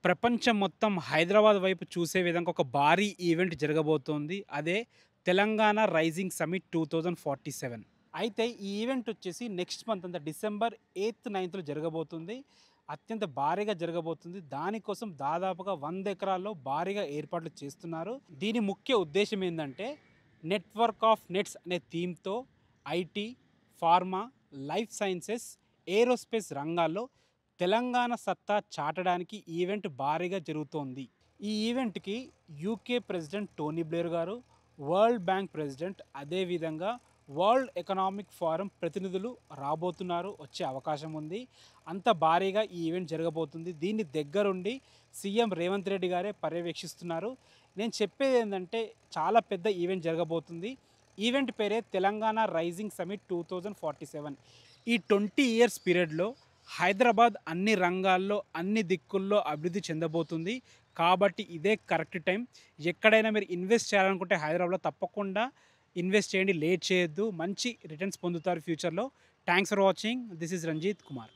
ప్రపంచం మొత్తం హైదరాబాద్ వైపు చూసే విధంగా ఒక భారీ ఈవెంట్ జరగబోతోంది. అదే తెలంగాణ రైజింగ్ సమిట్ 2047. అయితే ఈ ఈవెంట్ వచ్చేసి నెక్స్ట్ మంత్ అంతా డిసెంబర్ 8, 9 జరగబోతుంది. అత్యంత భారీగా జరగబోతుంది. దానికోసం దాదాపుగా 100 ఎకరాల్లో భారీగా ఏర్పాట్లు చేస్తున్నారు. దీని ముఖ్య ఉద్దేశ్యం ఏందంటే నెట్వర్క్ ఆఫ్ నెట్స్ అనే థీమ్‌తో IT, pharma, life sciences, aerospace రంగాల్లో తెలంగాణ సత్తా చాటడానికి ఈవెంట్ భారీగా జరుగుతోంది. ఈ ఈవెంట్‌కి యూకే ప్రెసిడెంట్ టోనీ బ్లెయిర్ గారు, వరల్డ్ బ్యాంక్ ప్రెసిడెంట్, అదేవిధంగా వరల్డ్ ఎకనామిక్ ఫోరం ప్రతినిధులు రాబోతున్నారు. వచ్చే అవకాశం ఉంది. అంత భారీగా ఈ ఈవెంట్ జరగబోతుంది. దీన్ని దగ్గరుండి సీఎం రేవంత్ రెడ్డి గారే పర్యవేక్షిస్తున్నారు. నేను చెప్పేది ఏందంటే చాలా పెద్ద ఈవెంట్ జరగబోతుంది. ఈవెంట్ పేరే తెలంగాణ రైజింగ్ సమిట్ 2047. ఈ 20 ఇయర్స్ పీరియడ్‌లో హైదరాబాద్ అన్ని రంగాల్లో, అన్ని దిక్కుల్లో అభివృద్ధి చెందబోతుంది. కాబట్టి ఇదే కరెక్ట్ టైం. ఎక్కడైనా మీరు ఇన్వెస్ట్ చేయాలనుకుంటే హైదరాబాద్‌లో తప్పకుండా ఇన్వెస్ట్ చేయండి. లేట్ చేయొద్దు. మంచి రిటర్న్స్ పొందుతారు ఫ్యూచర్‌లో. Thanks for watching. This is Ranjit Kumar.